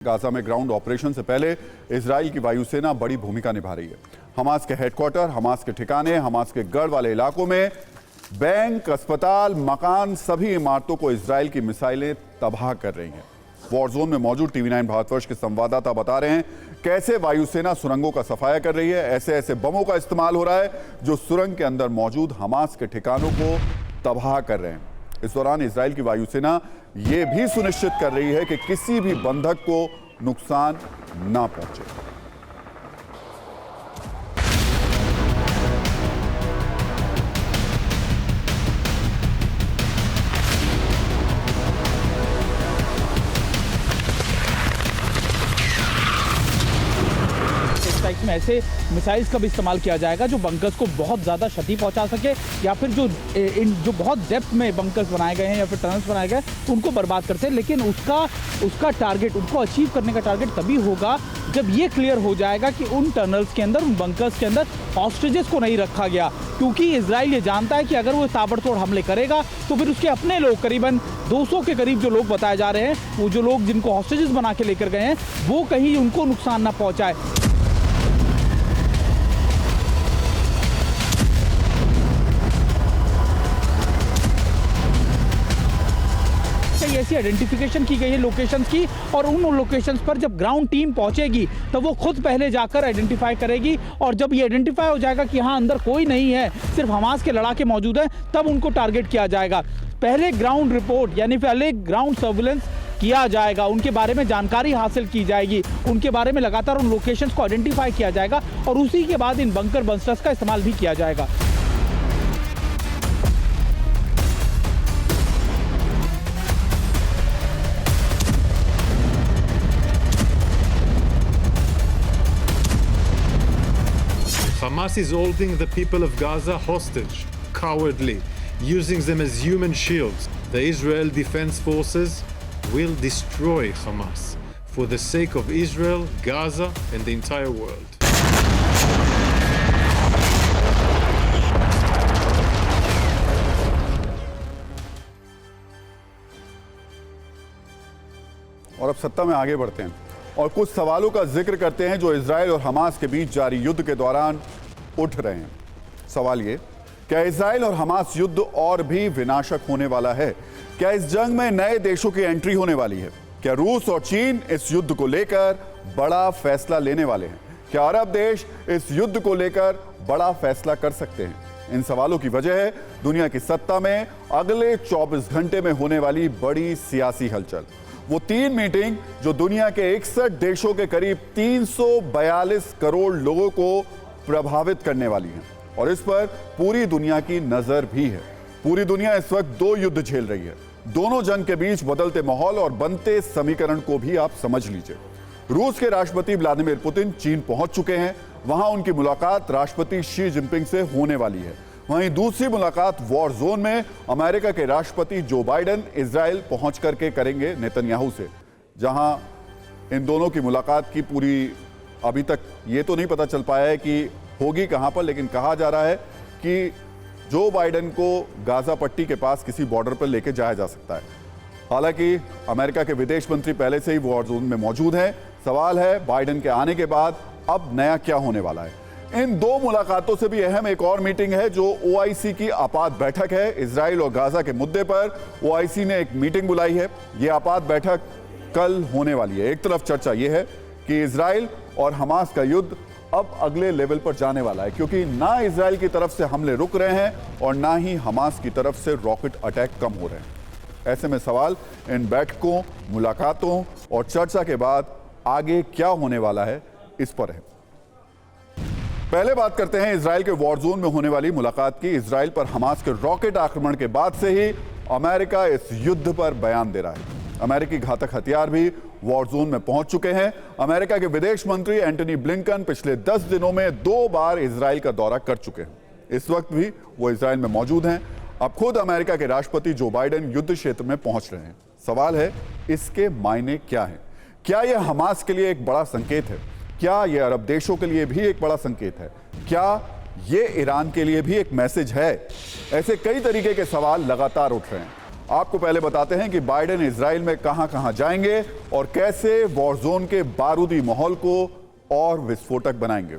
Gaza में ground operation से पहले इजराइल की वायुसेना बड़ी भूमिका निभा रही है। हमास के हेडक्वार्टर, हमास के ठिकाने, हमास के गढ़ वाले इलाकों में बैंक, अस्पताल, मकान, सभी इमारतों को इजराइल की मिसाइलें तबाह कर रही हैं। वॉर जोन में मौजूद टीवी9 भारतवर्ष के संवाददाता बता रहे हैं कैसे वायुसेना सुरंगों का सफाया कर रही है। ऐसे ऐसे बमों का इस्तेमाल हो रहा है जो सुरंग के अंदर मौजूद हमास के ठिकानों को तबाह कर रहे हैं। इस दौरान इजराइल की वायुसेना ये भी सुनिश्चित कर रही है कि किसी भी बंधक को नुकसान ना पहुंचे। में ऐसे मिसाइल्स का भी इस्तेमाल किया जाएगा जो बंकर्स को बहुत ज़्यादा क्षति पहुंचा सके या फिर जो बहुत डेप्थ में बंकर्स बनाए गए हैं या फिर टनल्स बनाए गए हैं उनको बर्बाद करते हैं। लेकिन उसका टारगेट, उनको अचीव करने का टारगेट तभी होगा जब ये क्लियर हो जाएगा कि उन टनल्स के अंदर, उन बंकर्स के अंदर हॉस्टेजेस को नहीं रखा गया। क्योंकि इजराइल ये जानता है कि अगर वो ताबड़तोड़ हमले करेगा तो फिर उसके अपने लोग, करीबन 200 के करीब जो लोग बताए जा रहे हैं, वो जो लोग जिनको हॉस्टेजेस बना के लेकर गए हैं, वो कहीं उनको नुकसान ना पहुंचाए। ऐसी आइडेंटिफिकेशन की गई है लोकेशंस की, और उन लोकेशंस पर जब ग्राउंड टीम पहुंचेगी तब वो खुद पहले जाकर आइडेंटिफाई करेगी, और जब ये आइडेंटिफाई हो जाएगा कि हाँ अंदर कोई नहीं है, सिर्फ हमास के लड़ाके मौजूद हैं, तब उनको टारगेट किया जाएगा। पहले ग्राउंड रिपोर्ट यानी पहले ग्राउंड सर्विलेंस किया जाएगा, उनके बारे में जानकारी हासिल की जाएगी, उनके बारे में लगातार उन लोकेशंस को आइडेंटिफाई किया जाएगा, और उसी के बाद इन बंकर बस्टर्स का इस्तेमाल भी किया जाएगा। Hamas is holding the people of Gaza hostage, cowardly, using them as human shields. The Israel Defense Forces will destroy Hamas for the sake of Israel, Gaza, and the entire world. और अब सत्ता में आगे बढ़ते हैं और कुछ सवालों का जिक्र करते हैं जो इजराइल और हमास के बीच जारी युद्ध के दौरान उठ रहे हैं। सवाल ये, क्या इजराइल और हमास युद्ध और भी विनाशक होने वाला है? क्या इस जंग में नए देशों की एंट्री होने वाली है? क्या रूस और चीन इस युद्ध को लेकर बड़ा फैसला लेने वाले हैं? क्या अरब देश इस युद्ध को लेकर बड़ा फैसला कर सकते हैं? इन सवालों की वजह है दुनिया की सत्ता में अगले 24 घंटे में होने वाली बड़ी सियासी हलचल। वो 3 मीटिंग जो दुनिया के 61 देशों के करीब 342 करोड़ लोगों को प्रभावित करने वाली हैं, और इस पर पूरी दुनिया की नजर भी है। पूरी दुनिया इस वक्त 2 युद्ध झेल रही है। दोनों जंग के बीच बदलते माहौल और बनते समीकरण को भी आप समझ लीजिए। रूस के राष्ट्रपति व्लादिमीर पुतिन चीन पहुंच चुके हैं। वहां उनकी मुलाकात राष्ट्रपति शी जिनपिंग से होने वाली है। वहीं दूसरी मुलाकात वॉर जोन में अमेरिका के राष्ट्रपति जो बाइडेन इजराइल पहुंच करके करेंगे नेतन्याहू से, जहां इन दोनों की मुलाकात की पूरी अभी तक ये तो नहीं पता चल पाया है कि होगी कहां पर, लेकिन कहा जा रहा है कि जो बाइडेन को गाजा पट्टी के पास किसी बॉर्डर पर लेके जाया जा सकता है। हालांकि अमेरिका के विदेश मंत्री पहले से ही वॉर जोन में मौजूद हैं। सवाल है बाइडेन के आने के बाद अब नया क्या होने वाला है। इन 2 मुलाकातों से भी अहम एक और मीटिंग है जो OIC की आपात बैठक है। इजराइल और गाजा के मुद्दे पर OIC ने एक मीटिंग बुलाई है। यह आपात बैठक कल होने वाली है। एक तरफ चर्चा यह है कि इजराइल और हमास का युद्ध अब अगले लेवल पर जाने वाला है, क्योंकि ना इजराइल की तरफ से हमले रुक रहे हैं और ना ही हमास की तरफ से रॉकेट अटैक कम हो रहे हैं। ऐसे में सवाल इन बैठकों, मुलाकातों और चर्चा के बाद आगे क्या होने वाला है, इस पर है। पहले बात करते हैं इजराइल के वॉर जोन में होने वाली मुलाकात की। इजराइल पर हमास के रॉकेट आक्रमण के बाद से ही अमेरिका इस युद्ध पर बयान दे रहा है। अमेरिकी घातक हथियार भी वॉर जोन में पहुंच चुके हैं। अमेरिका के विदेश मंत्री एंटनी ब्लिंकन पिछले 10 दिनों में 2 बार इजराइल का दौरा कर चुके हैं। इस वक्त भी वो इजराइल में मौजूद हैं। अब खुद अमेरिका के राष्ट्रपति जो बाइडेन युद्ध क्षेत्र में पहुंच रहे हैं। सवाल है, इसके मायने क्या हैं? क्या यह हमास के लिए एक बड़ा संकेत है? क्या यह अरब देशों के लिए भी एक बड़ा संकेत है? क्या ये ईरान के लिए भी एक मैसेज है? ऐसे कई तरीके के सवाल लगातार उठ रहे हैं। आपको पहले बताते हैं कि बाइडेन इजराइल में कहां-कहां जाएंगे और कैसे वॉर जोन के बारूदी माहौल को और विस्फोटक बनाएंगे।